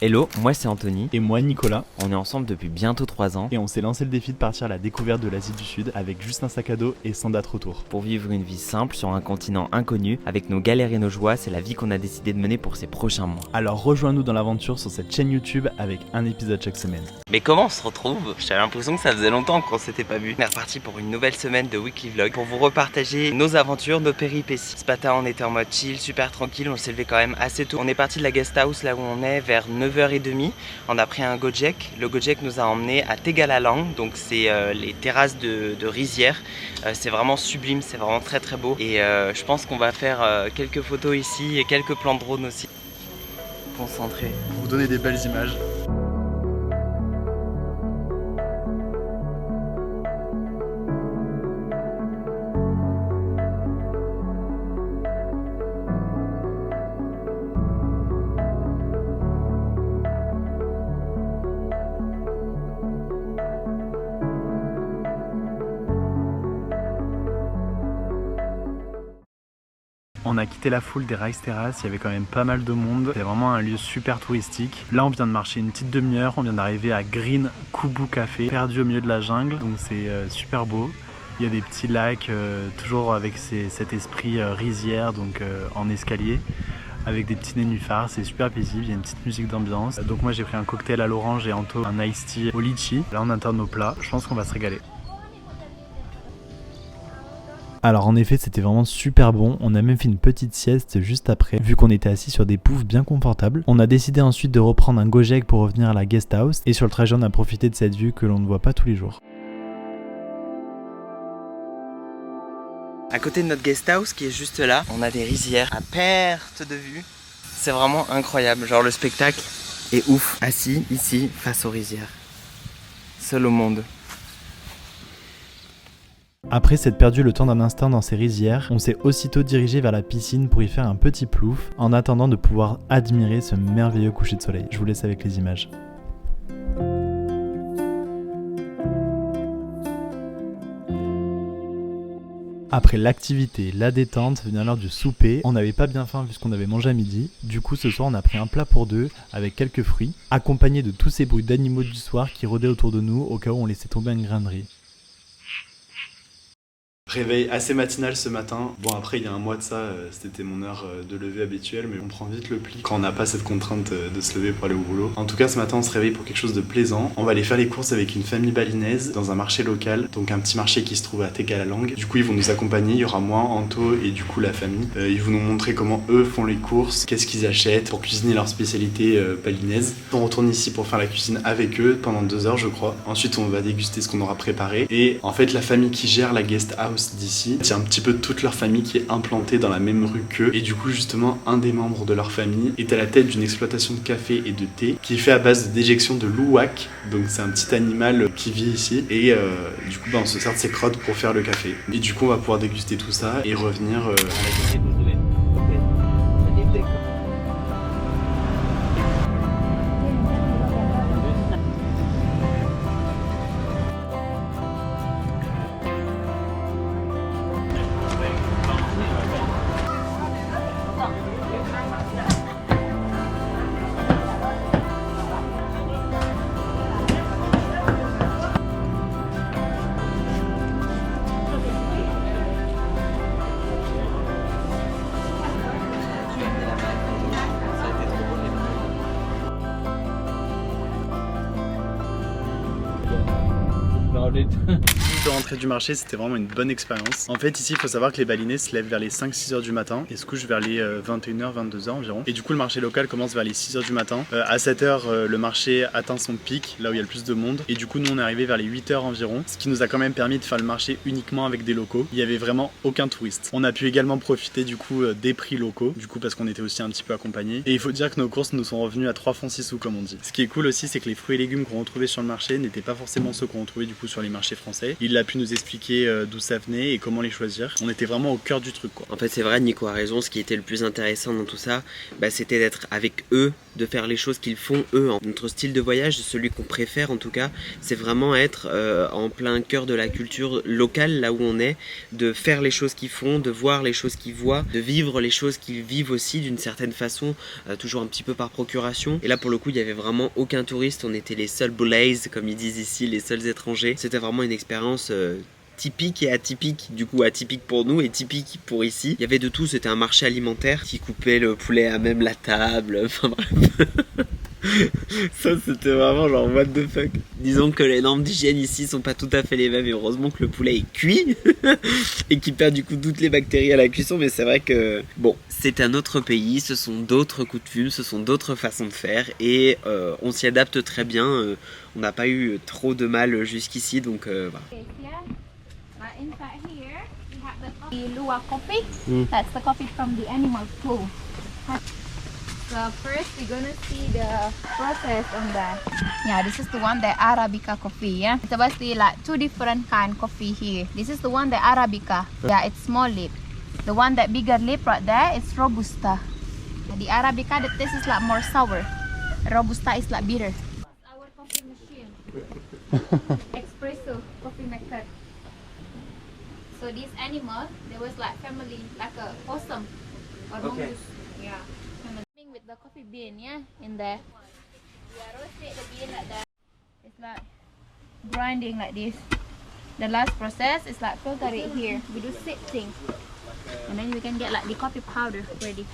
Hello, moi c'est Anthony. Et moi Nicolas. On est ensemble depuis bientôt 3 ans. Et on s'est lancé le défi de partir à la découverte de l'Asie du Sud avec juste un sac à dos et sans date retour. Pour vivre une vie simple sur un continent inconnu, avec nos galères et nos joies, c'est la vie qu'on a décidé de mener pour ces prochains mois. Alors rejoins-nous dans l'aventure sur cette chaîne YouTube avec un épisode chaque semaine. Mais comment on se retrouve? J'avais l'impression que ça faisait longtemps qu'on s'était pas vu. On est reparti pour une nouvelle semaine de Weekly Vlog pour vous repartager nos aventures, nos péripéties. Ce matin on était en mode chill, super tranquille, on s'est levé quand même assez tôt. On est parti de la guest house là où on est vers 9h30. On a pris un Gojek. Le Gojek nous a emmené à Tegalalang, donc c'est les terrasses de rizières. C'est vraiment sublime, c'est vraiment très très beau. Et je pense qu'on va faire quelques photos ici et quelques plans de drone aussi. Concentré. Pour vous donner des belles images. On a quitté la foule des Rice Terrace, il y avait quand même pas mal de monde, c'était vraiment un lieu super touristique. Là on vient de marcher une petite demi-heure, on vient d'arriver à Green Kubu Café, perdu au milieu de la jungle, donc c'est super beau. Il y a des petits lacs, toujours avec cet esprit rizière, donc en escalier, avec des petits nénuphars, c'est super paisible, il y a une petite musique d'ambiance. Donc moi j'ai pris un cocktail à l'orange et Anto un iced tea au litchi. Là on attend nos plats, je pense qu'on va se régaler. Alors en effet c'était vraiment super bon, on a même fait une petite sieste juste après, vu qu'on était assis sur des poufs bien confortables. On a décidé ensuite de reprendre un Gojek pour revenir à la guest house, et sur le trajet on a profité de cette vue que l'on ne voit pas tous les jours. À côté de notre guest house qui est juste là, on a des rizières à perte de vue. C'est vraiment incroyable, genre le spectacle est ouf. Assis ici face aux rizières, seul au monde. Après s'être perdu le temps d'un instant dans ces rizières, on s'est aussitôt dirigé vers la piscine pour y faire un petit plouf, en attendant de pouvoir admirer ce merveilleux coucher de soleil. Je vous laisse avec les images. Après l'activité, la détente, vient l'heure du souper. On n'avait pas bien faim vu ce qu'on avait mangé à midi. Du coup ce soir on a pris un plat pour deux avec quelques fruits, accompagné de tous ces bruits d'animaux du soir qui rôdaient autour de nous au cas où on laissait tomber un grain de riz. Réveil assez matinal ce matin. Bon après il y a un mois de ça, c'était mon heure de lever habituelle, mais on prend vite le pli quand on n'a pas cette contrainte de se lever pour aller au boulot. En tout cas ce matin on se réveille pour quelque chose de plaisant. On va aller faire les courses avec une famille balinaise dans un marché local, donc un petit marché qui se trouve à Tegalalang. Du coup ils vont nous accompagner, il y aura moi, Anto et du coup la famille. Ils vont nous montrer comment eux font les courses, qu'est-ce qu'ils achètent pour cuisiner leur spécialité balinaise. On retourne ici pour faire la cuisine avec eux pendant 2 heures je crois. Ensuite on va déguster ce qu'on aura préparé. Et en fait la famille qui gère la guest house d'ici, c'est un petit peu toute leur famille qui est implantée dans la même rue qu'eux, et du coup justement un des membres de leur famille est à la tête d'une exploitation de café et de thé qui est fait à base de déjection de louak, donc c'est un petit animal qui vit ici, et du coup on se sert de ses crottes pour faire le café, et du coup on va pouvoir déguster tout ça et revenir à la de rentrée du marché, c'était vraiment une bonne expérience. En fait ici il faut savoir que les balinais se lèvent vers les 5-6 heures du matin et se couchent vers les 21h, 22h environ. Et du coup le marché local commence vers les 6 heures du matin. À 7h le marché atteint son pic, là où il y a le plus de monde. Et du coup nous on est arrivé vers les 8h environ, ce qui nous a quand même permis de faire le marché uniquement avec des locaux. Il y avait vraiment aucun touriste. On a pu également profiter du coup des prix locaux, du coup parce qu'on était aussi un petit peu accompagnés. Et il faut dire que nos courses nous sont revenues à 3 francs 6 sous comme on dit. Ce qui est cool aussi c'est que les fruits et légumes qu'on retrouvait sur le marché n'étaient pas forcément ceux qu'on retrouvait du coup sur les marchés français. Il a pu nous expliquer d'où ça venait et comment les choisir. On était vraiment au cœur du truc, quoi. En fait, c'est vrai, Nico a raison. Ce qui était le plus intéressant dans tout ça, c'était d'être avec eux, de faire les choses qu'ils font eux. Notre style de voyage, celui qu'on préfère en tout cas, c'est vraiment être en plein cœur de la culture locale, là où on est, de faire les choses qu'ils font, de voir les choses qu'ils voient, de vivre les choses qu'ils vivent aussi d'une certaine façon, toujours un petit peu par procuration. Et là, pour le coup, il n'y avait vraiment aucun touriste. On était les seuls bulays, comme ils disent ici, les seuls étrangers. C'était vraiment une expérience typique et atypique, du coup atypique pour nous et typique pour ici. Il y avait de tout, c'était un marché alimentaire qui coupait le poulet à même la table, enfin bref. Ça c'était vraiment genre what the fuck. Disons que les normes d'hygiène ici sont pas tout à fait les mêmes et heureusement que le poulet est cuit et qu'il perd du coup toutes les bactéries à la cuisson, mais c'est vrai que bon, c'est un autre pays, ce sont d'autres coutumes, ce sont d'autres façons de faire et on s'y adapte très bien, on n'a pas eu trop de mal jusqu'ici donc voilà. Inside here, we have the luwak coffee. That's the coffee from the animal poo. So first, we're gonna see the process on that. Yeah, this is the one, the Arabica coffee. Yeah, it's basically like two different kind coffee here. This is the one, the Arabica. Yeah, it's small lip. The one that bigger lip right there, it's Robusta. The Arabica, the taste is like more sour. Robusta is like bitter. Our coffee machine, espresso coffee maker. So these animals, there was like family, like a possum or mongoose. Yeah. Family with the coffee bean, yeah, in there. We are roasting the bean like that. It's like grinding like this. The last process is like filter it here. We do sifting, and then we can get like the coffee powder ready.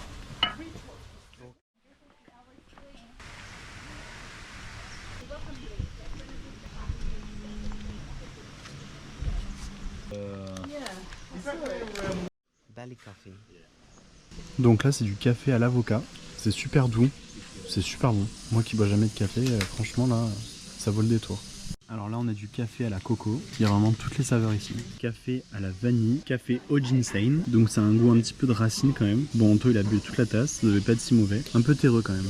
Donc là c'est du café à l'avocat, c'est super doux, c'est super bon. Moi qui bois jamais de café, franchement là ça vaut le détour. Alors là on a du café à la coco, il y a vraiment toutes les saveurs ici. Café à la vanille, café au ginseng, donc ça a un goût un petit peu de racine quand même. Bon Anto il a bu toute la tasse, ça devait pas être si mauvais, un peu terreux quand même.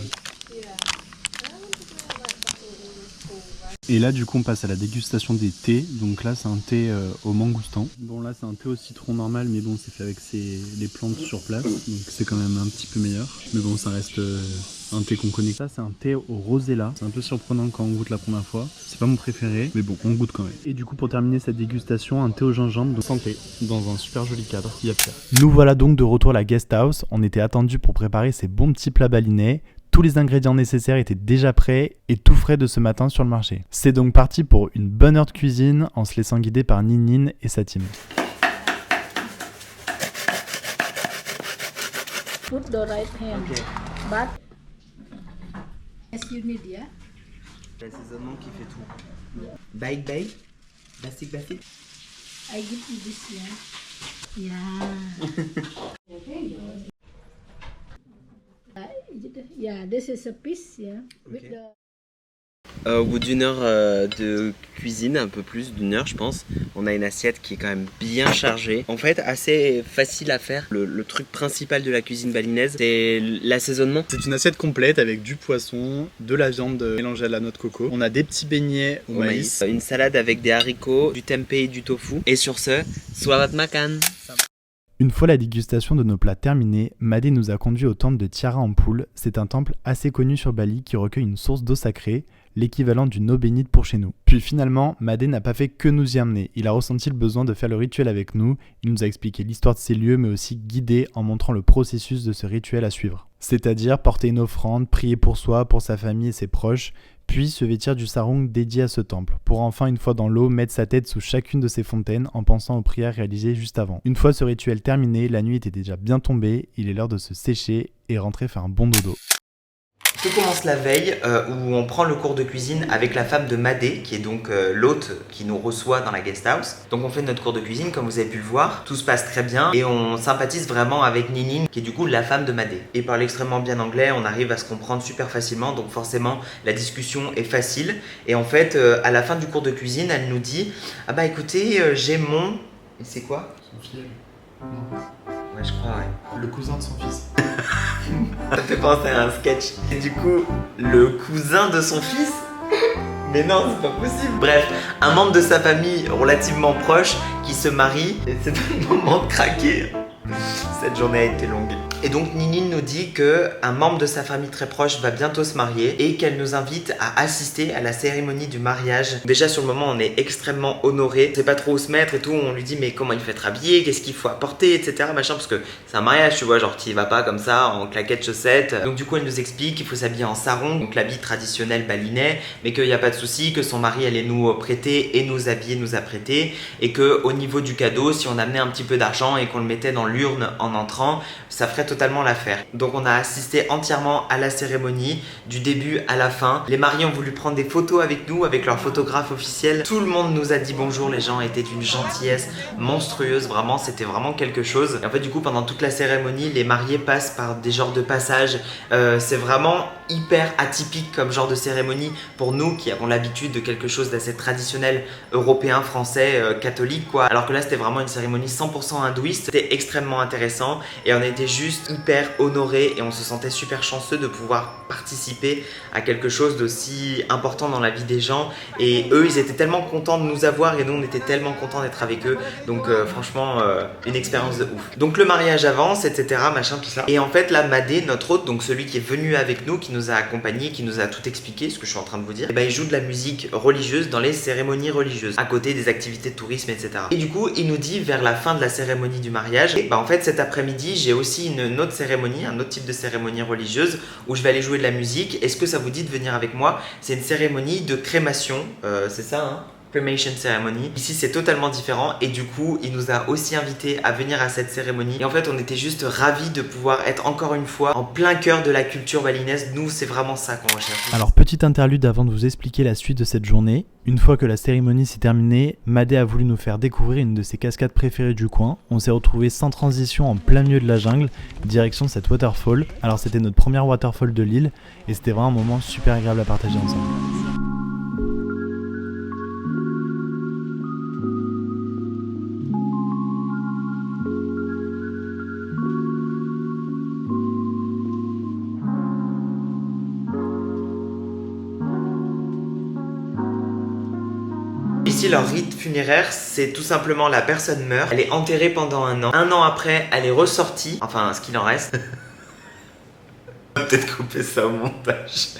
Et là du coup on passe à la dégustation des thés, donc là c'est un thé au mangoustan. Bon là c'est un thé au citron normal mais bon c'est fait avec les plantes sur place, donc c'est quand même un petit peu meilleur. Mais bon ça reste un thé qu'on connaît. Ça c'est un thé au rosella, c'est un peu surprenant quand on goûte la première fois. C'est pas mon préféré mais bon on goûte quand même. Et du coup pour terminer cette dégustation, un thé au gingembre de santé, dans un super joli cadre, il y a pire. Nous voilà donc de retour à la guest house, on était attendus pour préparer ces bons petits plats balinais. Tous les ingrédients nécessaires étaient déjà prêts et tout frais de ce matin sur le marché. C'est donc parti pour une bonne heure de cuisine en se laissant guider par Ninine et sa team. Put the right hand, but as you need, yeah. L'assaisonnement qui fait tout. Bake, basic. I give you this, yeah. Yeah. Yeah, this is a piece, yeah. With the... Au bout d'une heure de cuisine, un peu plus d'une heure je pense, on a une assiette qui est quand même bien chargée. En fait assez facile à faire. Le truc principal de la cuisine balinaise, c'est l'assaisonnement. C'est une assiette complète avec du poisson, de la viande mélangée à la noix de coco. On a des petits beignets au maïs. Une salade avec des haricots, du tempeh et du tofu. Et sur ce, selamat makan. Une fois la dégustation de nos plats terminée, Madé nous a conduits au temple de Tiara Ampul. C'est un temple assez connu sur Bali qui recueille une source d'eau sacrée, l'équivalent d'une eau bénite pour chez nous. Puis finalement, Madé n'a pas fait que nous y amener. Il a ressenti le besoin de faire le rituel avec nous. Il nous a expliqué l'histoire de ces lieux, mais aussi guidé en montrant le processus de ce rituel à suivre. C'est-à-dire porter une offrande, prier pour soi, pour sa famille et ses proches, puis se vêtir du sarong dédié à ce temple, pour enfin une fois dans l'eau mettre sa tête sous chacune de ces fontaines en pensant aux prières réalisées juste avant. Une fois ce rituel terminé, la nuit était déjà bien tombée, il est l'heure de se sécher et rentrer faire un bon dodo. Tout commence la veille où on prend le cours de cuisine avec la femme de Madé, qui est donc l'hôte qui nous reçoit dans la guest house. Donc on fait notre cours de cuisine, comme vous avez pu le voir. Tout se passe très bien et on sympathise vraiment avec Ninine, qui est du coup la femme de Madé. Et parle extrêmement bien anglais, on arrive à se comprendre super facilement, donc forcément la discussion est facile. Et en fait, à la fin du cours de cuisine, elle nous dit « Ah bah écoutez, j'ai mon... » Et c'est quoi ? Son filleul. Ouais, je crois, ouais. Le cousin de son fils. Ça fait penser à un sketch. Et du coup, le cousin de son fils Mais non, c'est pas possible. Bref, un membre de sa famille relativement proche qui se marie et c'est le moment de craquer. Cette journée a été longue. Et donc Ninine nous dit que un membre de sa famille très proche va bientôt se marier et qu'elle nous invite à assister à la cérémonie du mariage. Déjà sur le moment on est extrêmement honorés, on sait pas trop où se mettre et tout, on lui dit mais comment il faut être habillé, qu'est-ce qu'il faut apporter, etc. machin, parce que c'est un mariage tu vois, genre tu y vas pas comme ça en claquettes chaussettes. Donc du coup elle nous explique qu'il faut s'habiller en sarong, donc l'habit traditionnel balinais, mais qu'il n'y a pas de souci, que son mari allait nous prêter et nous habiller, nous apprêter, et que au niveau du cadeau, si on amenait un petit peu d'argent et qu'on le mettait dans l'urne en entrant, ça ferait totalement l'affaire. Donc on a assisté entièrement à la cérémonie, du début à la fin. Les mariés ont voulu prendre des photos avec nous, avec leur photographe officiel. Tout le monde nous a dit bonjour, les gens étaient d'une gentillesse monstrueuse, vraiment, c'était vraiment quelque chose. Et en fait du coup pendant toute la cérémonie, les mariés passent par des genres de passages. C'est vraiment hyper atypique comme genre de cérémonie pour nous qui avons l'habitude de quelque chose d'assez traditionnel européen, français, catholique quoi. Alors que là c'était vraiment une cérémonie 100% hindouiste. C'était extrêmement intéressant et on était juste hyper honorés et on se sentait super chanceux de pouvoir participer à quelque chose d'aussi important dans la vie des gens. Et eux ils étaient tellement contents de nous avoir et nous on était tellement contents d'être avec eux. Donc franchement une expérience de ouf. Donc le mariage avance, etc. machin tout ça. Et en fait là Madé, notre hôte, donc celui qui est venu avec nous, qui nous a accompagnés, qui nous a tout expliqué, ce que je suis en train de vous dire, et ben il joue de la musique religieuse dans les cérémonies religieuses, à côté des activités de tourisme, etc. Et du coup, il nous dit vers la fin de la cérémonie du mariage, et ben en fait cet après-midi, j'ai aussi une autre cérémonie, un autre type de cérémonie religieuse, où je vais aller jouer de la musique. Est-ce que ça vous dit de venir avec moi? C'est une cérémonie de crémation, c'est ça hein? Cremation ceremony. Ici c'est totalement différent et du coup il nous a aussi invités à venir à cette cérémonie et en fait on était juste ravis de pouvoir être encore une fois en plein cœur de la culture balinaise. Nous c'est vraiment ça qu'on recherche. Alors petite interlude avant de vous expliquer la suite de cette journée. Une fois que la cérémonie s'est terminée, Madé a voulu nous faire découvrir une de ses cascades préférées du coin. On s'est retrouvés sans transition en plein milieu de la jungle, direction cette waterfall. Alors c'était notre première waterfall de l'île et c'était vraiment un moment super agréable à partager ensemble. Ici, leur rite funéraire, c'est tout simplement la personne meurt, elle est enterrée pendant 1 an. 1 an après, elle est ressortie, enfin ce qu'il en reste. On va peut-être couper ça au montage.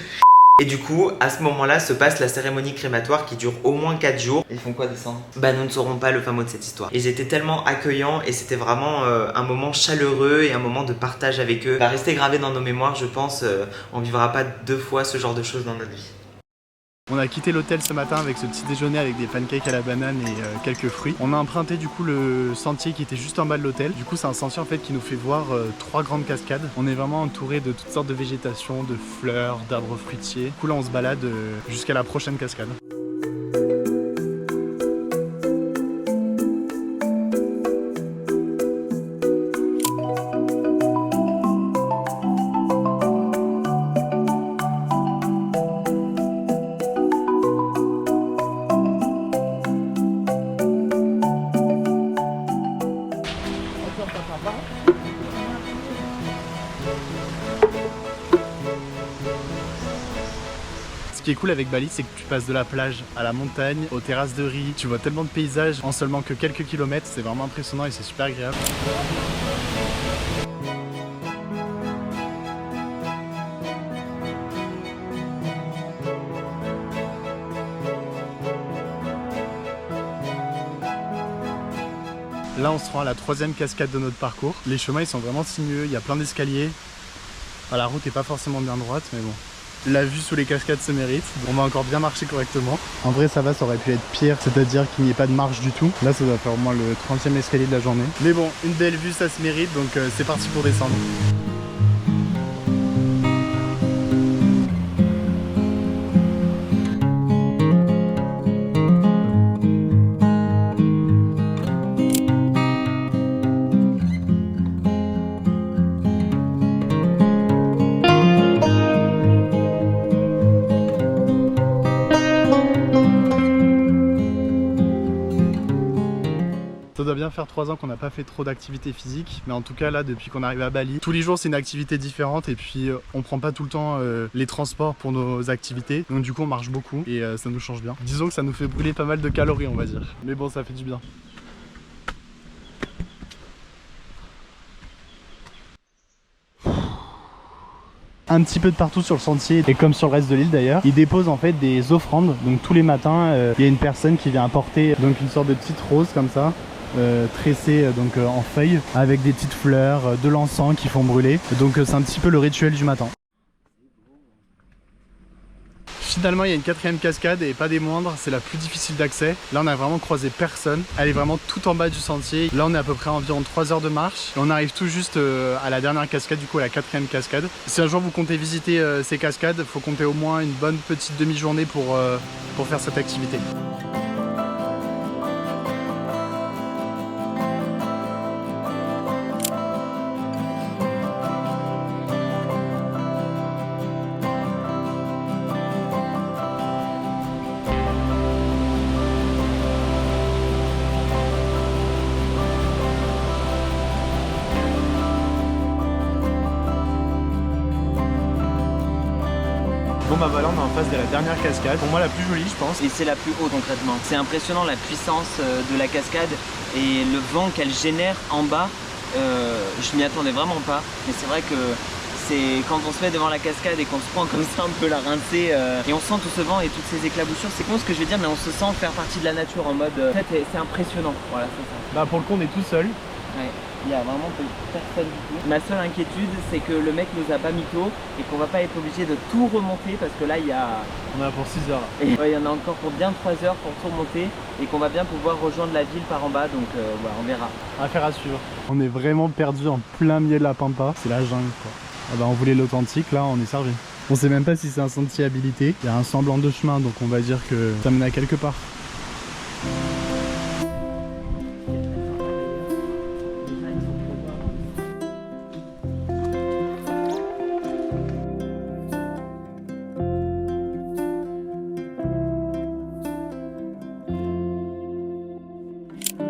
Et du coup, à ce moment-là, se passe la cérémonie crématoire qui dure au moins 4 jours. Ils font quoi descendre? Bah nous ne saurons pas le fin mot de cette histoire. Ils étaient tellement accueillants et c'était vraiment un moment chaleureux et un moment de partage avec eux. Ça va rester gravé dans nos mémoires, je pense. On vivra pas 2 fois ce genre de choses dans notre vie. On a quitté l'hôtel ce matin avec ce petit déjeuner avec des pancakes à la banane et quelques fruits. On a emprunté du coup le sentier qui était juste en bas de l'hôtel. Du coup c'est un sentier en fait qui nous fait voir 3 grandes cascades. On est vraiment entouré de toutes sortes de végétation, de fleurs, d'arbres fruitiers. Du coup là on se balade jusqu'à la prochaine cascade. Ce qui est cool avec Bali, c'est que tu passes de la plage à la montagne, aux terrasses de riz. Tu vois tellement de paysages en seulement que quelques kilomètres. C'est vraiment impressionnant et c'est super agréable. Là, on se rend à la 3e cascade de notre parcours. Les chemins, ils sont vraiment sinueux. Il y a plein d'escaliers. La route n'est pas forcément bien droite, mais bon. La vue sous les cascades se mérite. On va encore bien marcher correctement. En vrai ça va, ça aurait pu être pire, c'est-à-dire qu'il n'y ait pas de marche du tout. Là ça doit faire au moins le 30e escalier de la journée. Mais bon, une belle vue ça se mérite, donc c'est parti pour descendre. Ça doit doit bien faire 3 ans qu'on n'a pas fait trop d'activité physique, mais en tout cas là depuis qu'on arrive à Bali, tous les jours c'est une activité différente et puis on prend pas tout le temps les transports pour nos activités, donc du coup on marche beaucoup et ça nous change bien. Disons que ça nous fait brûler pas mal de calories on va dire, mais bon ça fait du bien. Un petit peu de partout sur le sentier et comme sur le reste de l'île d'ailleurs, ils déposent en fait des offrandes. Donc tous les matins il y a une personne qui vient apporter donc une sorte de petite rose comme ça tressée donc en feuilles avec des petites fleurs, de l'encens qui font brûler. Donc c'est un petit peu le rituel du matin. Finalement il y a une 4e cascade et pas des moindres, c'est la plus difficile d'accès. Là on a vraiment croisé personne, elle est vraiment tout en bas du sentier. Là on est à peu près à environ 3 heures de marche et on arrive tout juste à la dernière cascade, du coup à la 4e cascade. Si un jour vous comptez visiter ces cascades, il faut compter au moins une bonne petite demi-journée pour faire cette activité. Bon bah voilà, on est en face de la dernière cascade, pour moi la plus jolie je pense. Et c'est la plus haute concrètement. C'est impressionnant la puissance de la cascade et le vent qu'elle génère en bas. Je m'y attendais vraiment pas, mais c'est vrai que c'est quand on se met devant la cascade et qu'on se prend comme ça un peu la rincée et on sent tout ce vent et toutes ces éclaboussures. C'est con ce que je vais dire, mais on se sent faire partie de la nature en mode en fait c'est impressionnant. Voilà, c'est ça. Bah pour le coup on est tout seul. Ouais. Il n'y a vraiment personne du tout. Ma seule inquiétude, c'est que le mec nous a pas mytho et qu'on va pas être obligé de tout remonter parce que là, il y a... On en a pour 6 heures. Et ouais, il y en a encore pour bien 3 heures pour tout remonter et qu'on va bien pouvoir rejoindre la ville par en bas, donc voilà, on verra. Affaire à suivre. On est vraiment perdu en plein milieu de la pampa. C'est la jungle quoi. Ah bah, on voulait l'authentique, là on est servi. On sait même pas si c'est un sentier habilité. Il y a un semblant de chemin, donc on va dire que ça mène à quelque part.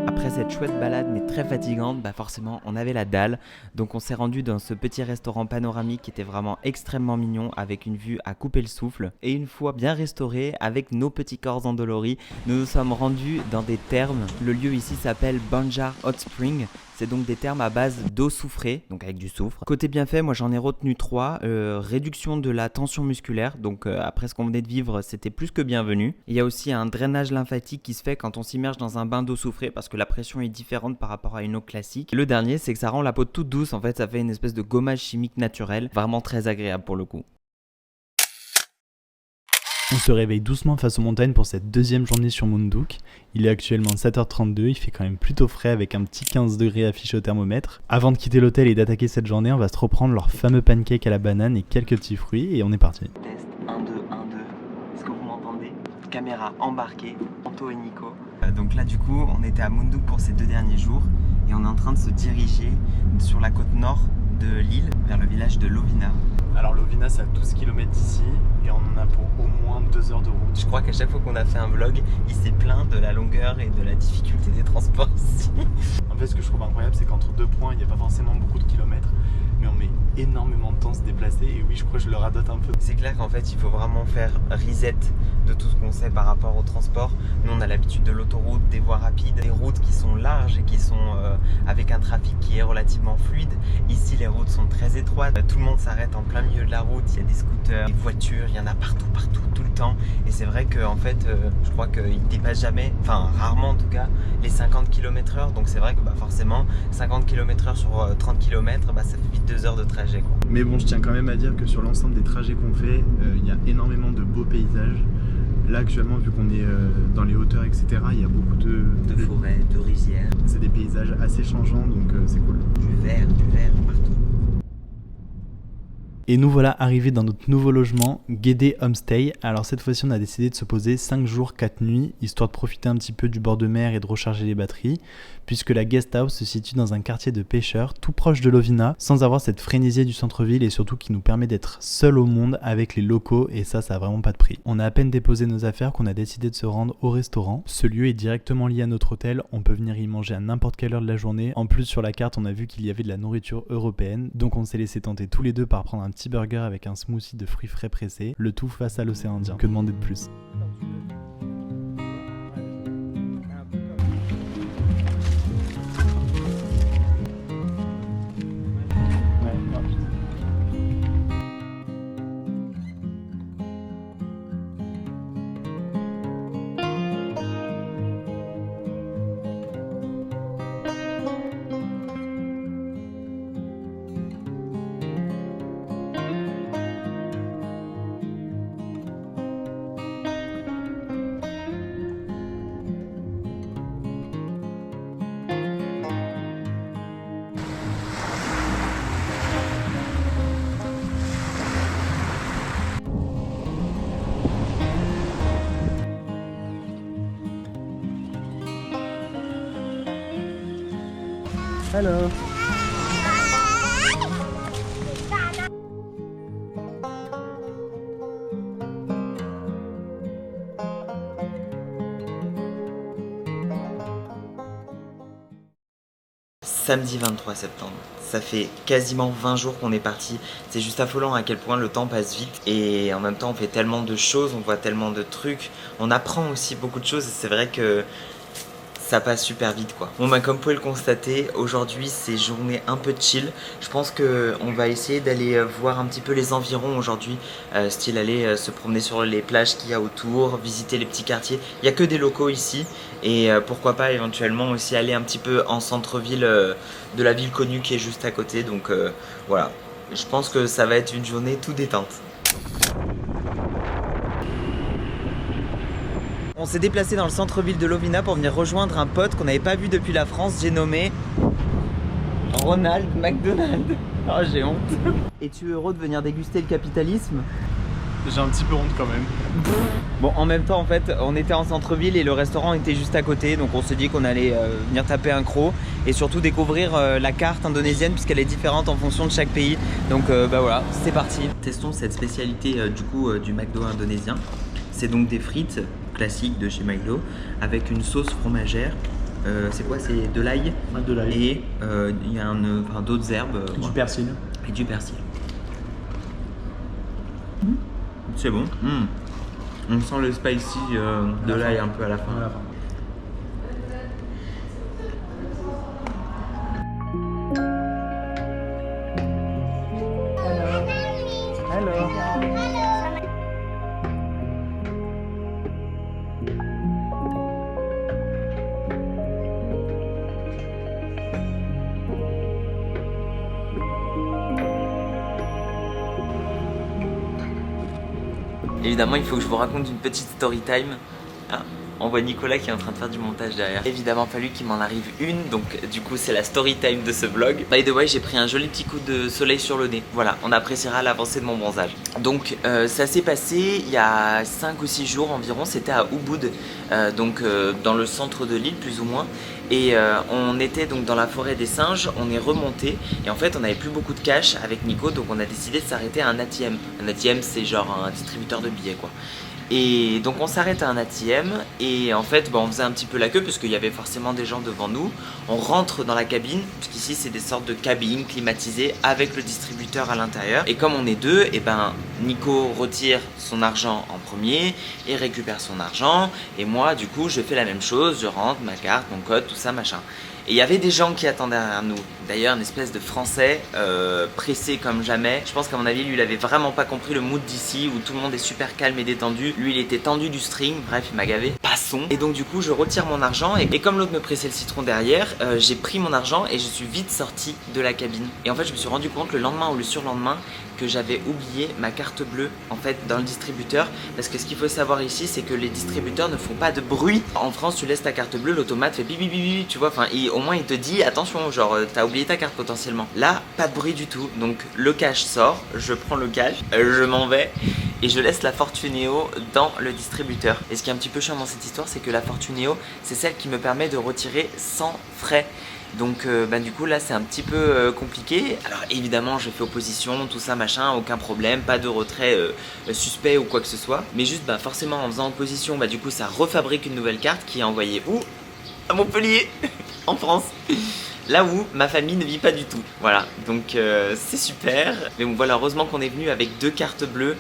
Après cette chouette balade mais très fatigante, bah forcément on avait la dalle. Donc on s'est rendu dans ce petit restaurant panoramique qui était vraiment extrêmement mignon avec une vue à couper le souffle. Et une fois bien restauré avec nos petits corps endoloris, nous nous sommes rendus dans des thermes. Le lieu ici s'appelle Banjar Hot Spring. C'est donc des thermes à base d'eau soufrée, donc avec du soufre. Côté bienfait, moi j'en ai retenu 3. Réduction de la tension musculaire, donc après ce qu'on venait de vivre, c'était plus que bienvenu. Il y a aussi un drainage lymphatique qui se fait quand on s'immerge dans un bain d'eau soufrée parce que la pression est différente par rapport à une eau classique. Le dernier, c'est que ça rend la peau toute douce, en fait ça fait une espèce de gommage chimique naturel, vraiment très agréable pour le coup. On se réveille doucement face aux montagnes pour cette deuxième journée sur Munduk. Il est actuellement 7h32, il fait quand même plutôt frais avec un petit 15 degrés affiché au thermomètre. Avant de quitter l'hôtel et d'attaquer cette journée, on va se reprendre leur fameux pancake à la banane et quelques petits fruits et on est parti. Test 1, 2, 1, 2. Est-ce que vous m'entendez? Caméra embarquée, Anto et Nico. Donc là du coup, on était à Munduk pour ces 2 derniers jours et on est en train de se diriger sur la côte nord de l'île vers le village de Lovina. Alors Lovina c'est à 12 km d'ici et on en a pour au moins 2 heures de route. Je crois qu'à chaque fois qu'on a fait un vlog, il s'est plaint de la longueur et de la difficulté des transports ici. En fait ce que je trouve incroyable c'est qu'entre 2 points il n'y a pas forcément beaucoup de kilomètres, mais on met énormément de temps à se déplacer et oui je crois que je le radote un peu. C'est clair qu'en fait il faut vraiment faire reset de tout ce qu'on sait par rapport au transport. Nous on a l'habitude de l'autoroute, des voies rapides, des routes qui sont larges et qui sont avec un trafic qui est relativement fluide. Ici les routes sont très étroites, tout le monde s'arrête en plein milieu de la route, il y a des scooters, des voitures, il y en a partout, tout le temps. Et c'est vrai qu'en fait je crois qu'ils dépassent jamais, enfin rarement en tout cas, les 50 km/h. Donc c'est vrai que forcément 50 km/h sur 30 km, ça fait vite 2 heures de trajet quoi. Mais bon je tiens quand même à dire que sur l'ensemble des trajets qu'on fait, il y a énormément de beaux paysages. Là actuellement vu qu'on est dans les hauteurs etc, il y a beaucoup de forêts, de rizières. C'est des paysages assez changeants donc c'est cool. Du vert partout. Et nous voilà arrivés dans notre nouveau logement, Guédé Homestay. Alors cette fois-ci on a décidé de se poser 5 jours 4 nuits, histoire de profiter un petit peu du bord de mer et de recharger les batteries, puisque la guest house se situe dans un quartier de pêcheurs, tout proche de Lovina, sans avoir cette frénésie du centre-ville et surtout qui nous permet d'être seuls au monde avec les locaux, et ça a vraiment pas de prix. On a à peine déposé nos affaires qu'on a décidé de se rendre au restaurant. Ce lieu est directement lié à notre hôtel, on peut venir y manger à n'importe quelle heure de la journée. En plus sur la carte on a vu qu'il y avait de la nourriture européenne, donc on s'est laissé tenter tous les deux par prendre un petit burger avec un smoothie de fruits frais pressés, le tout face à l'océan Indien. Que demander de plus? Hello. Samedi 23 septembre. Ça fait quasiment 20 jours qu'on est parti. C'est juste affolant à quel point le temps passe vite. Et en même temps, on fait tellement de choses, on voit tellement de trucs. On apprend aussi beaucoup de choses. C'est vrai que ça passe super vite quoi. Bon bah comme vous pouvez le constater, aujourd'hui c'est journée un peu chill. Je pense qu'on va essayer d'aller voir un petit peu les environs aujourd'hui, style aller se promener sur les plages qu'il y a autour, visiter les petits quartiers. Il n'y a que des locaux ici et pourquoi pas éventuellement aussi aller un petit peu en centre-ville de la ville connue qui est juste à côté. Donc voilà, je pense que ça va être une journée tout détente. On s'est déplacé dans le centre-ville de Lovina pour venir rejoindre un pote qu'on n'avait pas vu depuis la France. J'ai nommé Ronald McDonald. Oh, j'ai honte. Es-tu heureux de venir déguster le capitalisme? J'ai un petit peu honte quand même. Bon, en même temps, en fait, on était en centre-ville et le restaurant était juste à côté. Donc on s'est dit qu'on allait venir taper un croc et surtout découvrir la carte indonésienne puisqu'elle est différente en fonction de chaque pays. Donc bah voilà, c'est parti. Testons cette spécialité du McDo indonésien. C'est donc des frites classiques de chez McDo avec une sauce fromagère. C'est quoi? C'est de l'ail. De l'ail. Et il y a d'autres herbes. Du persil. Et du persil. C'est bon. On sent le spicy de l'ail un peu à la fin. Hello. Évidemment, il faut que je vous raconte une petite story time. Ah, on voit Nicolas qui est en train de faire du montage derrière. Évidemment, fallu qu'il m'en arrive une, donc du coup, c'est la story time de ce vlog. By the way, j'ai pris un joli petit coup de soleil sur le nez. Voilà, on appréciera l'avancée de mon bronzage. Donc, ça s'est passé il y a 5 ou 6 jours environ. C'était à Ubud, dans le centre de l'île, plus ou moins. Et on était donc dans la forêt des singes, on est remonté et en fait on n'avait plus beaucoup de cash avec Nico, donc on a décidé de s'arrêter à un ATM. Un ATM c'est genre un distributeur de billets quoi. Et donc on s'arrête à un ATM et en fait on faisait un petit peu la queue parce qu'il y avait forcément des gens devant nous. On rentre dans la cabine, puisqu'ici c'est des sortes de cabines climatisées avec le distributeur à l'intérieur. Et comme on est deux, et Nico retire son argent en premier et récupère son argent. Et moi du coup je fais la même chose, je rentre ma carte, mon code, tout ça machin. Et il y avait des gens qui attendaient derrière nous. D'ailleurs, une espèce de français pressé comme jamais. Je pense qu'à mon avis, lui, il avait vraiment pas compris le mood d'ici où tout le monde est super calme et détendu. Lui, il était tendu du string. Bref, il m'a gavé. Passons. Et donc, du coup, je retire mon argent. Et comme l'autre me pressait le citron derrière, j'ai pris mon argent et je suis vite sorti de la cabine. Et en fait, je me suis rendu compte le lendemain ou le surlendemain que j'avais oublié ma carte bleue en fait dans le distributeur, parce que ce qu'il faut savoir ici c'est que les distributeurs ne font pas de bruit. En France tu laisses ta carte bleue, l'automate fait bibi bibi, tu vois, enfin au moins il te dit attention, genre t'as oublié ta carte potentiellement. Là, pas de bruit du tout, donc le cash sort, je prends le cash, je m'en vais et je laisse la Fortunéo dans le distributeur. Et ce qui est un petit peu chiant dans cette histoire, c'est que la Fortunéo, c'est celle qui me permet de retirer sans frais. Donc du coup là c'est un petit peu compliqué. Alors évidemment j'ai fait opposition, tout ça machin, aucun problème, pas de retrait suspect ou quoi que ce soit. Mais juste forcément en faisant opposition, du coup ça refabrique une nouvelle carte qui est envoyée où? À Montpellier, en France. Là où ma famille ne vit pas du tout. Voilà, donc c'est super. Mais bon voilà, heureusement qu'on est venu avec 2 cartes bleues,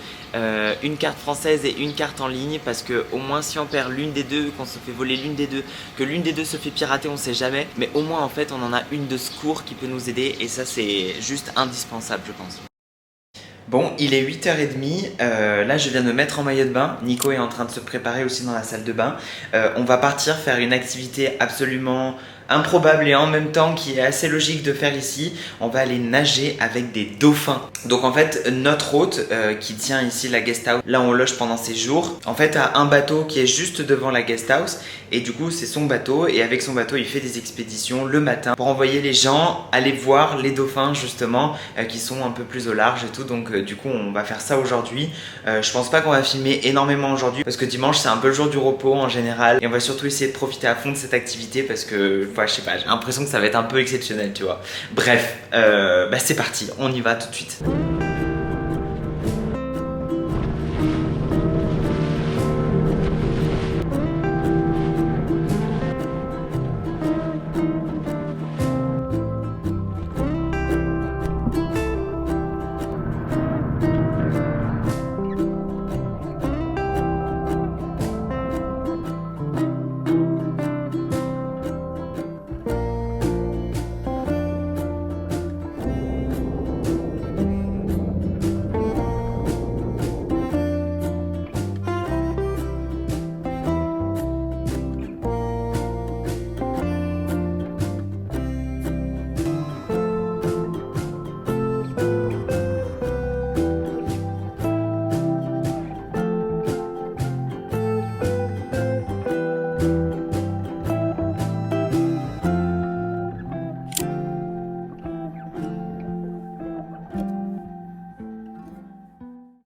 une carte française et une carte en ligne, parce que au moins si on perd l'une des deux, qu'on se fait voler l'une des deux, que l'une des deux se fait pirater, on sait jamais. Mais au moins en fait on en a une de secours qui peut nous aider, et ça c'est juste indispensable je pense. Bon, il est 8h30, là je viens de me mettre en maillot de bain, Nico est en train de se préparer aussi dans la salle de bain. On va partir faire une activité absolument improbable et en même temps qui est assez logique de faire ici. On va aller nager avec des dauphins. Donc en fait notre hôte qui tient ici la guest house, là on loge pendant ces jours, en fait a un bateau qui est juste devant la guest house, et du coup c'est son bateau, et avec son bateau il fait des expéditions le matin pour envoyer les gens aller voir les dauphins justement qui sont un peu plus au large et tout. Donc du coup on va faire ça aujourd'hui. Je pense pas qu'on va filmer énormément aujourd'hui parce que dimanche c'est un peu le jour du repos en général, et on va surtout essayer de profiter à fond de cette activité parce que je sais pas, j'ai l'impression que ça va être un peu exceptionnel, tu vois. Bref, c'est parti, on y va tout de suite.